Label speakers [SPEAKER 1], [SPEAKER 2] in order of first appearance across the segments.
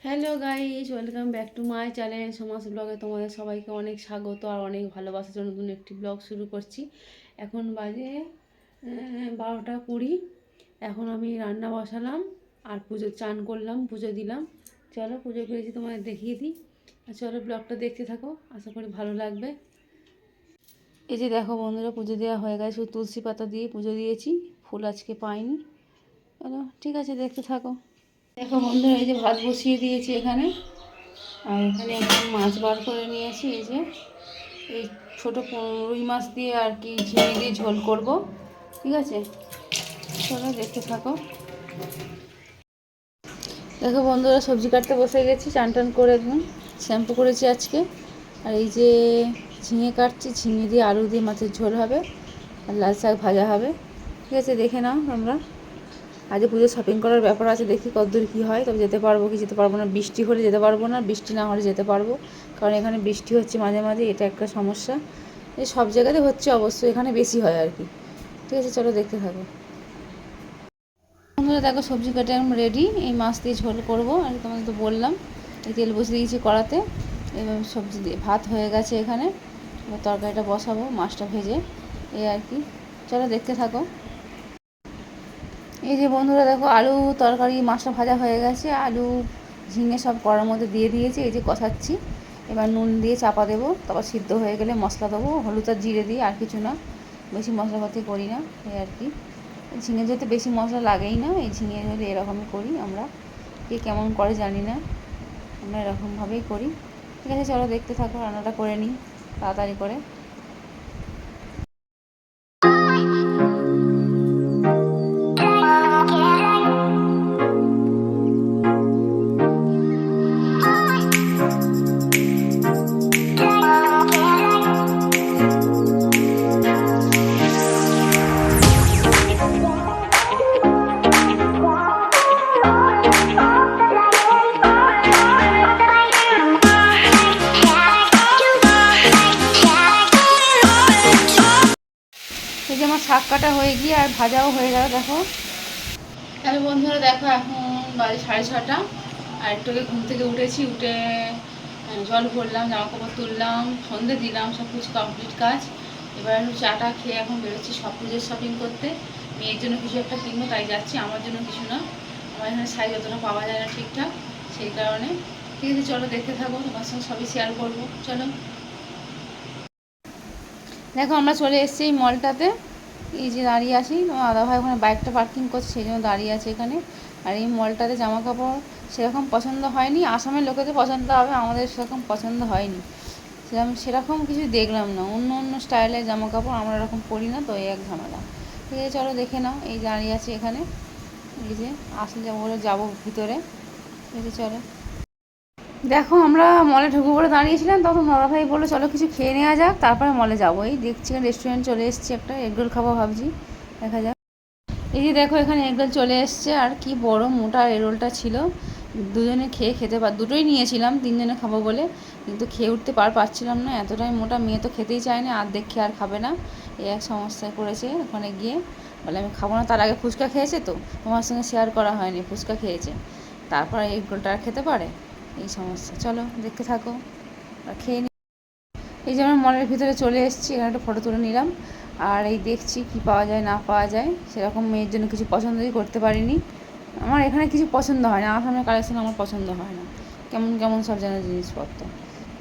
[SPEAKER 1] Hello guys, welcome back to my channel সমাজ ব্লগে। তোমাদের সবাইকে অনেক স্বাগত আর অনেক ভালোবাসার জন্য নতুন একটি ব্লগ শুরু করছি। এখন বাজে 12টা 20। এখন আমি রান্না বসালাম আর চান করলাম, পুজো দিলাম। চলো পুজো করেছি তোমাদের দেখিয়ে দিই। আর চলো ব্লগটা দেখতে থাকো, আশা করি ভালো লাগবে। এই যে দেখো বন্ধুরা, পুজো দেওয়া হয়ে গেছে, শুধু তুলসী পাতা দিয়ে পুজো দিয়েছি, ফুল আজকে পাইনি। চলো ঠিক আছে, দেখতে থাকো। দেখো বন্ধুরা, এই যে ভাত বসিয়ে দিয়েছি এখানে। আর এখানে একটা মাছ বার করে নিয়েছি, এই যে এই ছোটো রুই মাছ দিয়ে আর কি ঝিঙে দিয়ে ঝোল করব। ঠিক আছে, চলো দেখতে থাকো। দেখো বন্ধুরা, সবজি কাটতে বসে গেছি, চান টান করে একদম শ্যাম্পু করেছি আজকে। আর এই যে ঝিঙে কাটছি, ঝিঙে দিয়ে আলু দিয়ে মাছের ঝোল হবে আর লাল শাক ভাজা হবে। ঠিক আছে, দেখে নাও তোমরা। আজ পুজো শপিং করার ব্যাপার আছে, দেখি কতদূর কী হয়। তবে যেতে পারবো কি যেতে পারবো না, বৃষ্টি হলে যেতে পারবো না, বৃষ্টি না হলে যেতে পারবো। কারণ এখানে বৃষ্টি হচ্ছে মাঝে মাঝে, এটা একটা সমস্যা। এই সব জায়গাতে হচ্ছে অবশ্য, এখানে বেশি হয় আর কি। ঠিক আছে, চলো দেখতে থাকো। বন্ধুরা দেখো, সবজি কাটে আমি রেডি, এই মাছ দিয়ে ঝোল করবো। আর তোমাদের তো বললাম, এই তেল বসিয়ে দিয়েছি কড়াতে। এবার সবজি দিয়ে ভাত হয়ে গেছে এখানে, এবার তরকারিটা বসাবো, মাছটা ভেজে। এই আর কি, চলো দেখতে থাকো। এই যে বন্ধুরা দেখো, আলু তরকারি মাছটা ভাজা হয়ে গেছে, আলু ঝিঙে সব কড়ার মধ্যে দিয়ে দিয়েছি। এই যে কষাচ্ছি, এবার নুন দিয়ে চাপা দেবো, তারপর সিদ্ধ হয়ে গেলে মশলা দেবো, হলুদ আর জিরে দিই, আর কিছু না। বেশি মশলাপাতি করি না, এই আর কি। ঝিঙে যেতে বেশি মশলা লাগেই না, এই ঝিঙে হলে এরকমই করি আমরা। কে কেমন করে জানি না, আমরা এরকমভাবেই করি। ঠিক আছে, চলো দেখতে থাকো, রান্নাটা করে নিই তাড়াতাড়ি করে। এই যে আমার শাক কাটা হয়ে গিয়ে আর ভাজাও হয়ে গেল দেখো। হ্যালো বন্ধুরা দেখো, এখন বাজে 6:30। আর একটু আগে ঘুম থেকে উঠেছি, উঠে জল ভরলাম, জামা কাপড় তুললাম, সন্ধে দিলাম, সব কিছু কমপ্লিট কাজ। এবার একটু চাটা খেয়ে এখন বেরোচ্ছি সব পুজোর শপিং করতে। মেয়ের জন্য কিছু একটা কিনবো, তাই যাচ্ছি, আমার জন্য কিছু না। আমার এখানে সাইজ অতটা পাওয়া যায় না ঠিকঠাক, সেই কারণে। ঠিক আছে, চলো দেখতে থাকো, তোমার সঙ্গে সবই শেয়ার করবো। চলো দেখো, আমরা চলে এসেছি এই মলটাতে। এই যে দাঁড়িয়ে আছি, তোমার দাদাভাই ওখানে বাইকটা পার্কিং করছে, সেই জন্য দাঁড়িয়ে আছে এখানে। আর এই মলটাতে জামা কাপড় সেরকম পছন্দ হয়নি, আসামের লোকেদের পছন্দ হবে, আমাদের সেরকম পছন্দ হয়নি। সেরকম কিছু দেখলাম না, অন্য অন্য স্টাইলের জামা কাপড়, আমরা এরকম পরি না তো, এই এক ঝামেলা। ঠিক আছে, চলো দেখে নাও, এই দাঁড়িয়ে আছে এখানে। এই যে আসলে যাবো বলে যাবো ভিতরে। ঠিক আছে, চলো দেখো, আমরা মলে ঢুকবো বলে দাঁড়িয়েছিলাম, তখন দাদাভাই বললো চলো কিছু খেয়ে নেওয়া যাক, তারপরে মলে যাবো। এই দেখছি রেস্টুরেন্ট চলে এসেছি, একটা এগরোল খাবো ভাবছি, দেখা যাক। এই যে দেখো, এখানে এগরোল চলে এসছে, আর কি বড় মোটা এগরোলটা ছিল। দুজনে খেতে দুটোই নিয়েছিলাম, তিনজনে খাবো বলে, কিন্তু খেয়ে উঠতে পারছিলাম না, এতটাই মোটা। মেয়ে তো খেতেই চায় না, আর দেখে আর খাবে না, এই এক সমস্যায় পড়েছে ওখানে গিয়ে। বলে আমি খাবো না, তার আগে ফুচকা খেয়েছে, তো তোমার সঙ্গে শেয়ার করা হয়নি, ফুচকা খেয়েছে, তারপর এগরোলটা আর খেতে পারে, এই সমস্যা। চলো দেখতে থাকো আর খেয়ে নি। এই যে আমরা মলের ভিতরে চলে এসেছি, এখানে একটা ফটো তুলে নিলাম। আর এই দেখছি কি পাওয়া যায় না পাওয়া যায়, সেরকম মেয়ের জন্য কিছু পছন্দই করতে পারিনি। আমার এখানে কিছু পছন্দ হয় না, আসামের কালেকশন আমার পছন্দ হয় না, কেমন কেমন সব যেন জিনিসপত্র।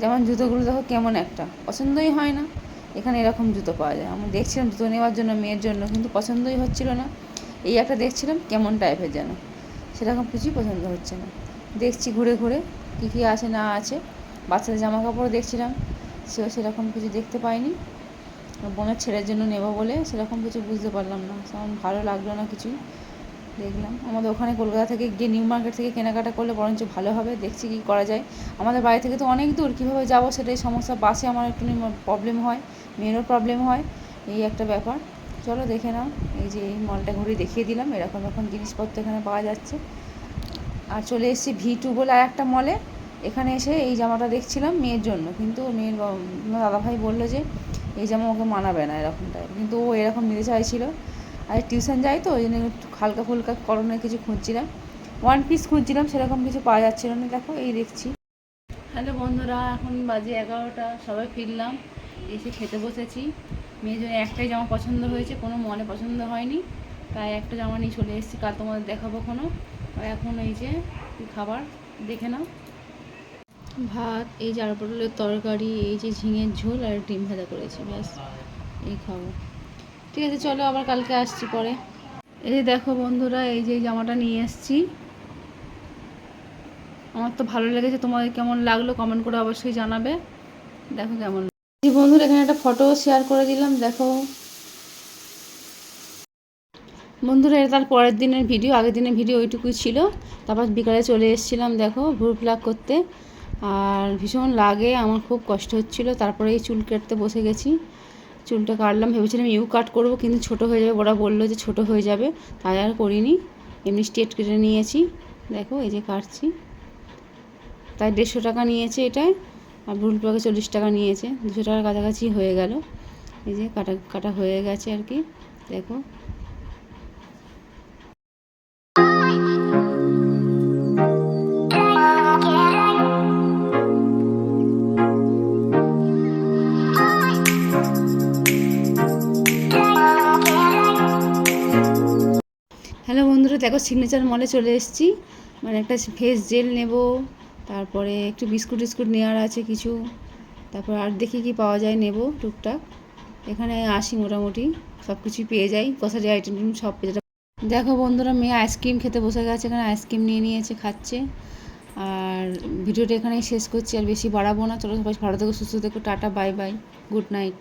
[SPEAKER 1] যেমন জুতোগুলো দেখো কেমন একটা, পছন্দই হয় না। এখানে এরকম জুতো পাওয়া যায়, আমি দেখছিলাম জুতো নেওয়ার জন্য মেয়ের জন্য, কিন্তু পছন্দই হচ্ছিল না। এই একটা দেখছিলাম কেমন টাইপের যেন, সেরকম কিছুই পছন্দ হচ্ছে না। দেখছি ঘুরে ঘুরে কী কী আছে না আছে। বাচ্চাদের জামা কাপড় দেখছিলাম, সেরকম কিছু দেখতে পাইনি। বোনের ছেলের জন্য নেব বলে সেরকম কিছু বুঝতে পারলাম না, সেরকম ভালো লাগলো না কিছুই। দেখলাম আমাদের ওখানে কলকাতা থেকে গিয়ে নিউ মার্কেট থেকে কেনাকাটা করলে বরঞ্চ ভালো হবে, দেখছি কী করা যায়। আমাদের বাড়ি থেকে তো অনেক দূর, কীভাবে যাবো সেটাই সমস্যা। বাসে আমার একটু প্রবলেম হয়, মেয়েরও প্রবলেম হয়, এই একটা ব্যাপার। চলো দেখে নাও, এই যে এই মলটা ঘুরে দেখিয়ে দিলাম, এরকম এরকম জিনিসপত্র এখানে পাওয়া যাচ্ছে। আর চলে এসেছি V2 বলে আর একটা মলে। এখানে এসে এই জামাটা দেখছিলাম মেয়ের জন্য, কিন্তু মেয়ের দাদাভাই বললো যে এই জামা ওকে মানাবে না এরকম টাইপ, কিন্তু ও এরকম নিতে চাইছিলো। আর টিউশন যাই তো, ওই জন্য একটু হালকা ফুলকা করণের কিছু খুঁজছিলাম। ওয়ান পিস খুঁজছিলাম, সেরকম কিছু পাওয়া যাচ্ছিল না। দেখো এই দেখছি। হ্যালো বন্ধুরা, এখন বাজে 11টা, সবাই ফিরলাম, এসে খেতে বসেছি। মেয়ের জন্য একটাই জামা পছন্দ হয়েছে, কোনো মনে পছন্দ হয়নি, তাই একটা জামা নিয়ে চলে এসেছি। কাল তোমাদের দেখাবো কোনো। আর এখন এই যে খাবার দেখে নাও। ভাত, এই যে আলু পটলের তরকারি, এই যে ঝিঙের ঝোল আর ডিম ভাজা করেছি, ব্যাস এই খাবো। ঠিক আছে, চলো আবার কালকে আসছি পরে। এই যে দেখো বন্ধুরা, এই যে জামাটা নিয়ে এসেছি। আমার তো ভালো লেগেছে, তোমাদের কেমন লাগলো কমেন্ট করে অবশ্যই জানাবে। দেখো কেমন। এই বন্ধুরা, এখানে একটা ফটো শেয়ার করে দিলাম, দেখো বন্ধুরা। এটা তার পরের দিনের ভিডিও, আগের দিনের ভিডিও ওইটুকুই ছিল। তারপর বিকালে চলে এসেছিলাম দেখো ভুরু প্লাক করতে, আর ভীষণ লাগে, আমার খুব কষ্ট হচ্ছিলো। তারপরে এই চুল কাটতে বসে গেছি, চুলটা কাটলাম, ভেবেছিলাম ইউ কাট করবো, কিন্তু ছোট হয়ে যাবে, ওরা বললো যে ছোট হয়ে যাবে, তাই আর করিনি, এমনি স্ট্রেট কেটে নিয়েছি। দেখো এই যে কাটছি, তাই 150 টাকা নিয়েছে এটায়, আর ভুরু প্লাকে 40 টাকা নিয়েছে, 200 টাকার কাছাকাছি হয়ে গেল। এই যে কাটা কাটা হয়ে গেছে আর কি, দেখো। হ্যালো বন্ধুরা, দেখো সিগনেচার মলে চলে এসেছি, মানে একটা ফেস জেল নেব, তারপরে একটু বিস্কুট টিস্কুট নেওয়ার আছে কিছু, তারপর আর দেখি কি পাওয়া যায় নেব টুকটাক। এখানে আসি মোটামুটি সব কিছুই পেয়ে যাই, গ্রসারি আইটেম সব পেয়ে যাই। দেখো বন্ধুরা, মেয়ে আইসক্রিম খেতে বসে গেছে, এখানে আইসক্রিম নিয়ে নিয়েছে, খাচ্ছে। আর ভিডিওটা এখানেই শেষ করছি, আর বেশি বাড়াবো না। চলো সবাই ভালো থেকো, সুস্থ থেকো, tata, bye bye, good night.